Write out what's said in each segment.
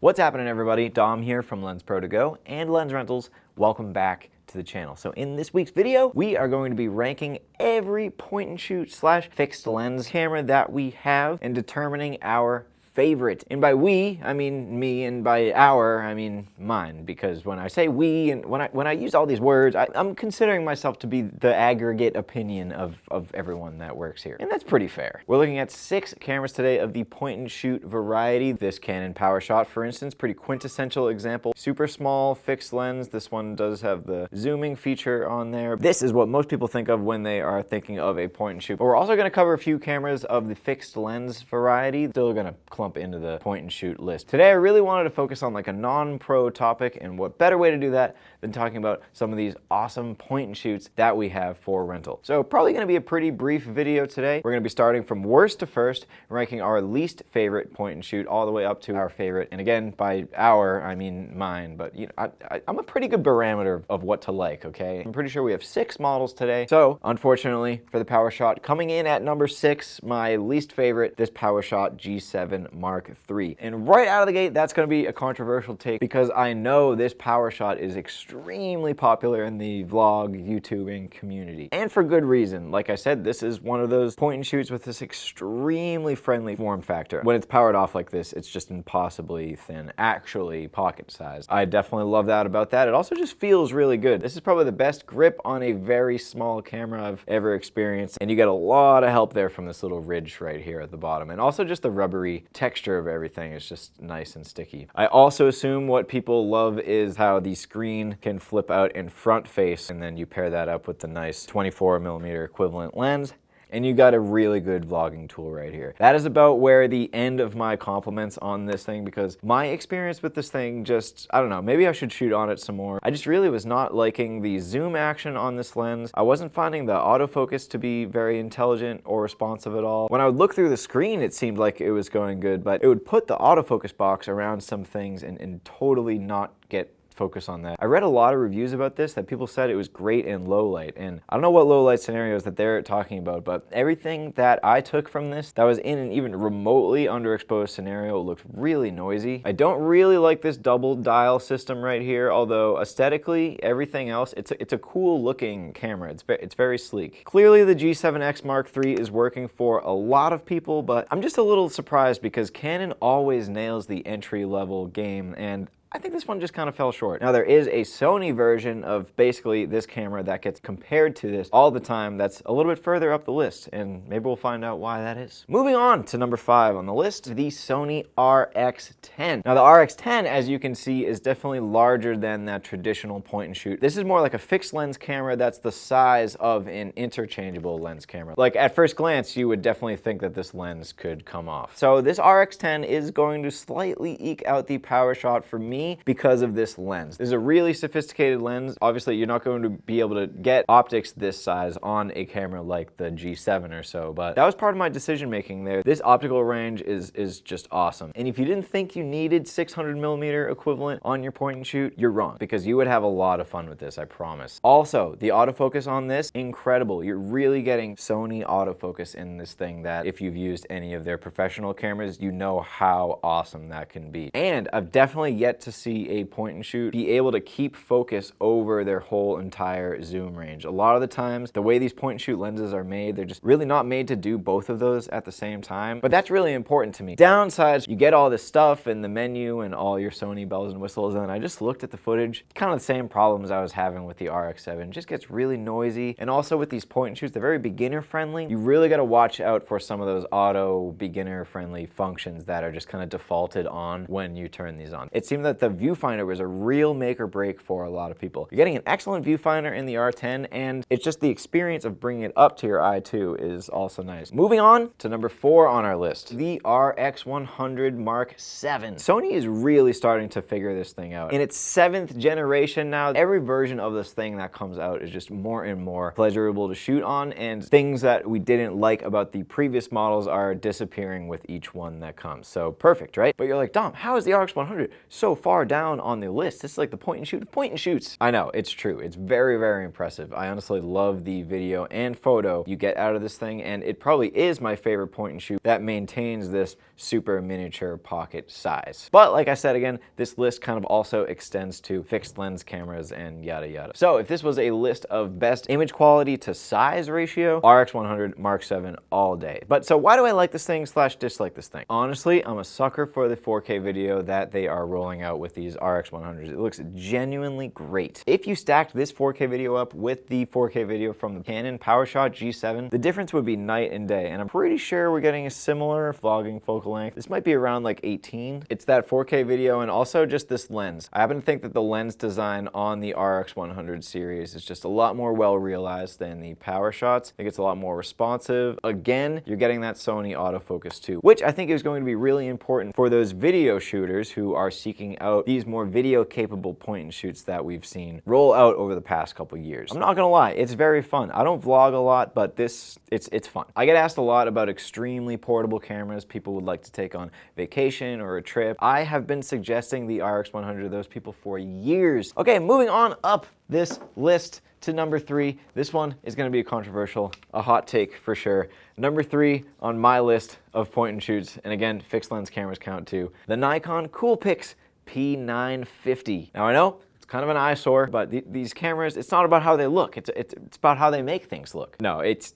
What's happening, everybody? Dom here from Lensprotogo and Lens Rentals. Welcome back to the channel. So in this week's video, we are going to be ranking every point and shoot / fixed lens camera that we have and determining our favorite. And by we, I mean me, and by our, I mean mine, because when I say we and when I use all these words, I'm considering myself to be the aggregate opinion of everyone that works here. And that's pretty fair. We're looking at 6 cameras today of the point and shoot variety. This Canon PowerShot, for instance, pretty quintessential example. Super small fixed lens. This one does have the zooming feature on there. This is what most people think of when they are thinking of a point and shoot. But we're also going to cover a few cameras of the fixed lens variety. Still going to clump into the point and shoot list. Today I really wanted to focus on like a non-pro topic, and what better way to do that than talking about some of these awesome point and shoots that we have for rental. So probably going to be a pretty brief video today. We're going to be starting from worst to first, ranking our least favorite point and shoot all the way up to our favorite. And again, by our, I mean mine, but you know, I'm a pretty good barometer of what to like, okay? I'm pretty sure we have 6 models today. So unfortunately for the PowerShot, coming in at number 6, my least favorite, this PowerShot G7 Mark III. And right out of the gate, that's going to be a controversial take because I know this PowerShot is extremely popular in the vlog YouTubing community. And for good reason. Like I said, this is one of those point and shoots with this extremely friendly form factor. When it's powered off like this, it's just impossibly thin, actually pocket sized. I definitely love that about that. It also just feels really good. This is probably the best grip on a very small camera I've ever experienced. And you get a lot of help there from this little ridge right here at the bottom. And also just the rubbery texture of everything is just nice and sticky. I also assume what people love is how the screen can flip out in front face, and then you pair that up with the nice 24mm equivalent lens, and you got a really good vlogging tool right here. That is about where the end of my compliments on this thing, because my experience with this thing just, I don't know, maybe I should shoot on it some more. I just really was not liking the zoom action on this lens. I wasn't finding the autofocus to be very intelligent or responsive at all. When I would look through the screen, it seemed like it was going good, but it would put the autofocus box around some things and totally not get focus on that. I read a lot of reviews about this that people said it was great in low light, and I don't know what low light scenarios that they're talking about, but everything that I took from this that was in an even remotely underexposed scenario looked really noisy. I don't really like this double dial system right here, although aesthetically everything else, it's a cool looking camera. It's very sleek. Clearly the G7X Mark III is working for a lot of people, but I'm just a little surprised because Canon always nails the entry level game, and I think this one just kind of fell short. Now there is a Sony version of basically this camera that gets compared to this all the time that's a little bit further up the list, and maybe we'll find out why that is. Moving on to number 5 on the list, the Sony RX10. Now the RX10, as you can see, is definitely larger than that traditional point and shoot. This is more like a fixed lens camera that's the size of an interchangeable lens camera. Like at first glance, you would definitely think that this lens could come off. So this RX10 is going to slightly eke out the PowerShot for me because of this lens. This is a really sophisticated lens. Obviously, you're not going to be able to get optics this size on a camera like the G7 or so, but that was part of my decision making there. This optical range is just awesome. And if you didn't think you needed 600mm equivalent on your point and shoot, you're wrong, because you would have a lot of fun with this, I promise. Also, the autofocus on this, incredible. You're really getting Sony autofocus in this thing that if you've used any of their professional cameras, you know how awesome that can be. And I've definitely yet to see a point and shoot be able to keep focus over their whole entire zoom range. A lot of the times, the way these point and shoot lenses are made, they're just really not made to do both of those at the same time, but that's really important to me. Downsides, you get all this stuff in the menu and all your Sony bells and whistles, and I just looked at the footage, kind of the same problems I was having with the RX7. It just gets really noisy, and also with these point and shoots, they're very beginner friendly. You really got to watch out for some of those auto beginner friendly functions that are just kind of defaulted on when you turn these on. It seemed that the viewfinder was a real make or break for a lot of people. You're getting an excellent viewfinder in the R10, and it's just the experience of bringing it up to your i2 is also nice. Moving on to number 4 on our list, the RX100 Mark VII. Sony is really starting to figure this thing out. In its 7th generation now, every version of this thing that comes out is just more and more pleasurable to shoot on, and things that we didn't like about the previous models are disappearing with each one that comes. So perfect, right? But you're like, Dom, how is the RX100 so far far down on the list. This is like the point and shoot of point and shoots. I know, it's true. It's very, very impressive. I honestly love the video and photo you get out of this thing, and it probably is my favorite point and shoot that maintains this super miniature pocket size. But like I said again, this list kind of also extends to fixed lens cameras and yada yada. So if this was a list of best image quality to size ratio, RX100 Mark 7 all day. But so why do I like this thing slash dislike this thing? Honestly, I'm a sucker for the 4K video that they are rolling out with these RX100s. It looks genuinely great. If you stacked this 4K video up with the 4K video from the Canon PowerShot G7, the difference would be night and day, and I'm pretty sure we're getting a similar vlogging focal length. This might be around like 18. It's that 4K video and also just this lens. I happen to think that the lens design on the RX100 series is just a lot more well realized than the PowerShots. I think it's a lot more responsive. Again, you're getting that Sony autofocus too, which I think is going to be really important for those video shooters who are seeking out these more video capable point and shoots that we've seen roll out over the past couple years. I'm not gonna lie, it's very fun. I don't vlog a lot, but it's fun. I get asked a lot about extremely portable cameras people would like to take on vacation or a trip. I have been suggesting the RX100 to those people for years. Okay, moving on up this list to number 3. This one is going to be controversial, a hot take for sure. Number 3 on my list of point and shoots, and again, fixed lens cameras count too, the Nikon Coolpix P950. Now I know kind of an eyesore, but these cameras, it's not about how they look. It's about how they make things look. No, it's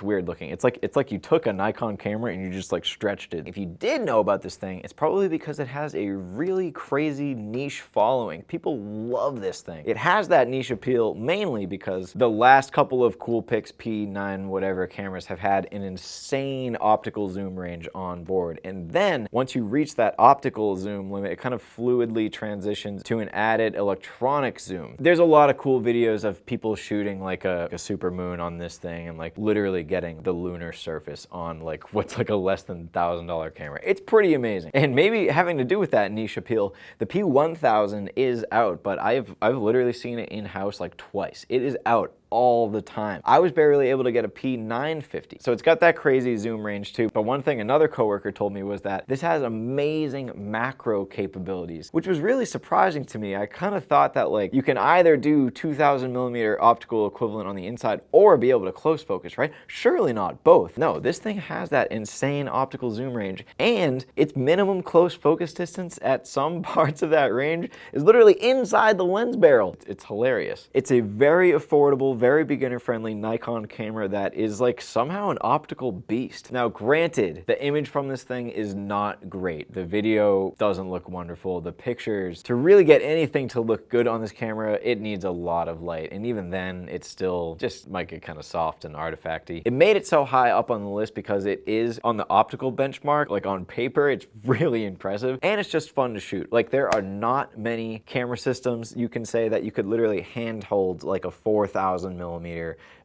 weird looking. It's like you took a Nikon camera and you just like stretched it. If you did know about this thing, it's probably because it has a really crazy niche following. People love this thing. It has that niche appeal mainly because the last couple of Coolpix P9 whatever cameras have had an insane optical zoom range on board. And then once you reach that optical zoom limit, it kind of fluidly transitions to an added electronic zoom. There's a lot of cool videos of people shooting like a super moon on this thing and like literally getting the lunar surface on like what's like a less than $1,000 camera. It's pretty amazing. And maybe having to do with that niche appeal, the P1000 is out, but I've literally seen it in-house like twice. It is out all the time. I was barely able to get a P950. So it's got that crazy zoom range too. But one thing another coworker told me was that this has amazing macro capabilities, which was really surprising to me. I kind of thought that like you can either do 2000mm optical equivalent on the inside or be able to close focus, right? Surely not both. No, this thing has that insane optical zoom range, and its minimum close focus distance at some parts of that range is literally inside the lens barrel. It's hilarious. It's a very affordable, very beginner-friendly Nikon camera that is like somehow an optical beast. Now granted, the image from this thing is not great. The video doesn't look wonderful. The pictures, to really get anything to look good on this camera, it needs a lot of light, and even then it's still just might get kind of soft and artifacty. It made it so high up on the list because it is on the optical benchmark. Like on paper, it's really impressive, and it's just fun to shoot. Like there are not many camera systems you can say that you could literally handhold like a 4,000mm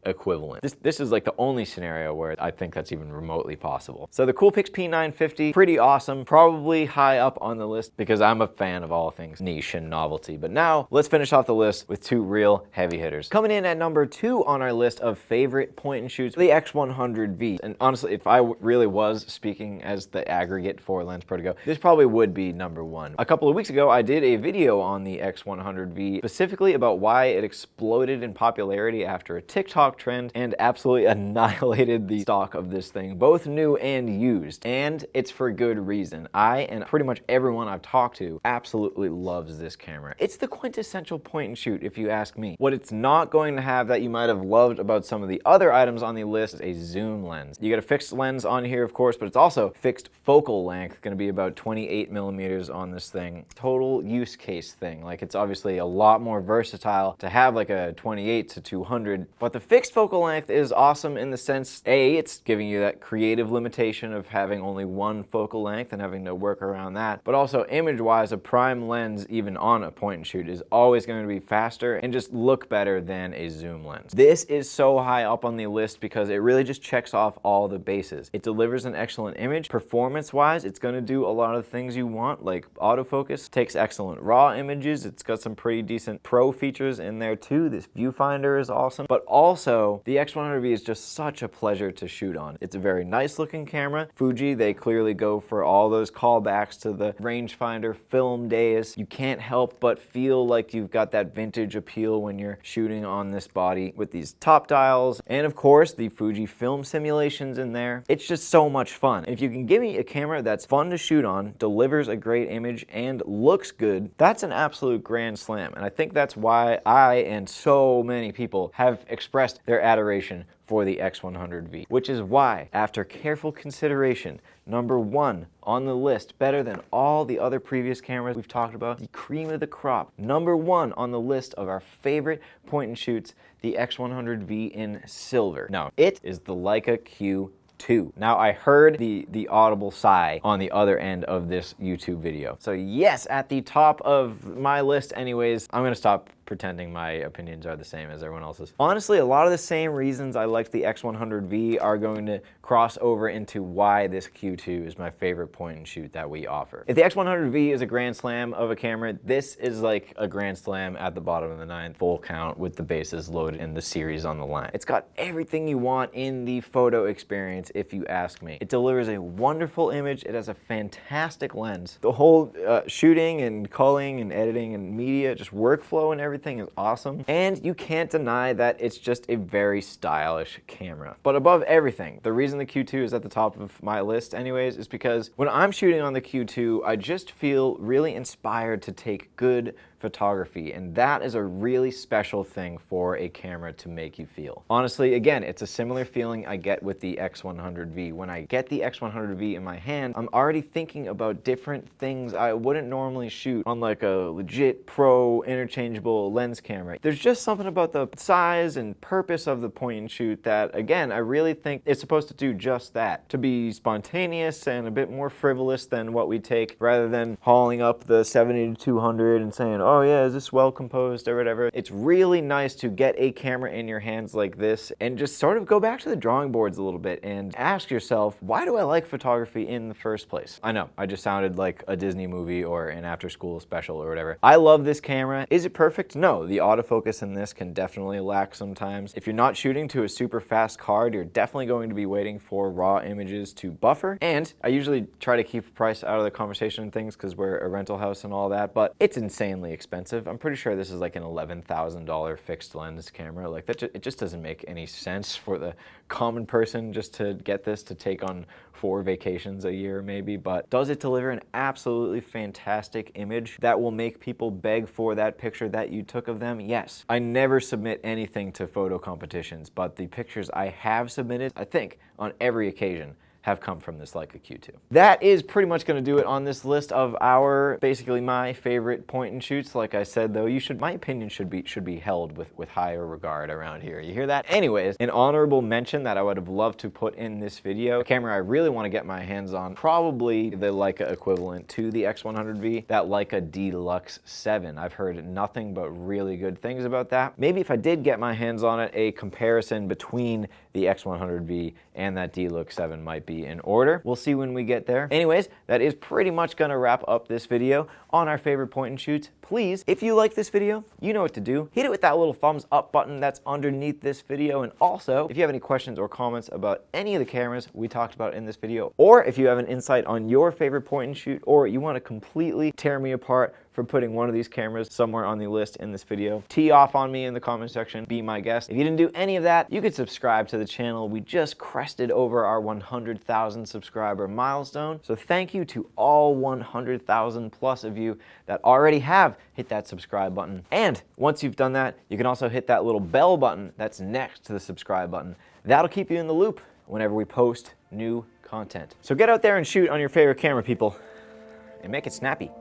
equivalent. This is like the only scenario where I think that's even remotely possible. So the Coolpix P950, pretty awesome, probably high up on the list because I'm a fan of all things niche and novelty. But now let's finish off the list with 2 real heavy hitters. Coming in at number 2 on our list of favorite point and shoots, the X100V. And honestly, if I really was speaking as the aggregate for Lensprotogo, this probably would be number 1. A couple of weeks ago, I did a video on the X100V specifically about why it exploded in popularity after a TikTok trend and absolutely annihilated the stock of this thing, both new and used. And it's for good reason. I and pretty much everyone I've talked to absolutely loves this camera. It's the quintessential point and shoot, if you ask me. What it's not going to have that you might have loved about some of the other items on the list is a zoom lens. You get a fixed lens on here, of course, but it's also fixed focal length, going to be about 28mm on this thing. Total use case thing. Like it's obviously a lot more versatile to have like a 28 to 200, but the fixed focal length is awesome in the sense, A, it's giving you that creative limitation of having only one focal length and having to work around that, but also image-wise, a prime lens, even on a point and shoot, is always going to be faster and just look better than a zoom lens. This is so high up on the list because it really just checks off all the bases. It delivers an excellent image. Performance-wise, it's going to do a lot of the things you want, like autofocus, takes excellent raw images. It's got some pretty decent pro features in there too. This viewfinder is awesome, but also the X100V is just such a pleasure to shoot on. It's a very nice looking camera. Fuji, they clearly go for all those callbacks to the rangefinder film days. You can't help but feel like you've got that vintage appeal when you're shooting on this body with these top dials, and of course the Fuji film simulations in there. It's just so much fun. If you can give me a camera that's fun to shoot on, delivers a great image, and looks good, that's an absolute grand slam. And I think that's why I and so many people have expressed their adoration for the X100V, which is why, after careful consideration, number one on the list, better than all the other previous cameras we've talked about, the cream of the crop, number one on the list of our favorite point and shoots, the X100V in silver. Now, it is the Leica Q2. Now, I heard the audible sigh on the other end of this YouTube video. So yes, at the top of my list anyways, I'm gonna stop pretending my opinions are the same as everyone else's. Honestly, a lot of the same reasons I liked the X100V are going to cross over into why this Q2 is my favorite point and shoot that we offer. If the X100V is a grand slam of a camera, this is like a grand slam at the bottom of the ninth, full count with the bases loaded and the series on the line. It's got everything you want in the photo experience, if you ask me. It delivers a wonderful image. It has a fantastic lens. The whole shooting and culling and editing and media, just workflow and everything is awesome, and you can't deny that it's just a very stylish camera. But above everything, the reason the Q2 is at the top of my list anyways is because when I'm shooting on the Q2, I just feel really inspired to take good photography, and that is a really special thing for a camera to make you feel. Honestly, again, it's a similar feeling I get with the X100V. When I get the X100V in my hand, I'm already thinking about different things I wouldn't normally shoot on like a legit pro interchangeable lens camera. There's just something about the size and purpose of the point and shoot that, again, I really think it's supposed to do just that, to be spontaneous and a bit more frivolous than what we take, rather than hauling up the 70-200 and saying, oh yeah, is this well composed or whatever. It's really nice to get a camera in your hands like this and just sort of go back to the drawing boards a little bit and ask yourself, why do I like photography in the first place? I know, I just sounded like a Disney movie or an after-school special or whatever. I love this camera. Is it perfect? No, the autofocus in this can definitely lack sometimes. If you're not shooting to a super fast card, you're definitely going to be waiting for raw images to buffer. And I usually try to keep price out of the conversation and things because we're a rental house and all that, but it's insanely expensive. I'm pretty sure this is like an $11,000 fixed lens camera. Like that, it just doesn't make any sense for the common person just to get this to take on 4 vacations a year maybe. But does it deliver an absolutely fantastic image that will make people beg for that picture that you took of them? Yes. I never submit anything to photo competitions, but the pictures I have submitted, I think on every occasion, have come from this Leica Q2. That is pretty much gonna do it on this list of basically my favorite point and shoots. Like I said though, my opinion should be held with higher regard around here. You hear that? Anyways, an honorable mention that I would have loved to put in this video, a camera I really wanna get my hands on, probably the Leica equivalent to the X100V, that Leica d-lux 7. I've heard nothing but really good things about that. Maybe if I did get my hands on it, a comparison between the X100V and that d-lux 7 might be in order. We'll see when we get there. Anyways, that is pretty much gonna wrap up this video on our favorite point and shoots. Please, if you like this video, you know what to do. Hit it with that little thumbs up button that's underneath this video. And also, if you have any questions or comments about any of the cameras we talked about in this video, or if you have an insight on your favorite point and shoot, or you want to completely tear me apart for putting one of these cameras somewhere on the list in this video, tee off on me in the comment section, be my guest. If you didn't do any of that, you could subscribe to the channel. We just crested over our 100,000 subscriber milestone. So thank you to all 100,000 plus of you that already have hit that subscribe button. And once you've done that, you can also hit that little bell button that's next to the subscribe button. That'll keep you in the loop whenever we post new content. So get out there and shoot on your favorite camera, people, and make it snappy.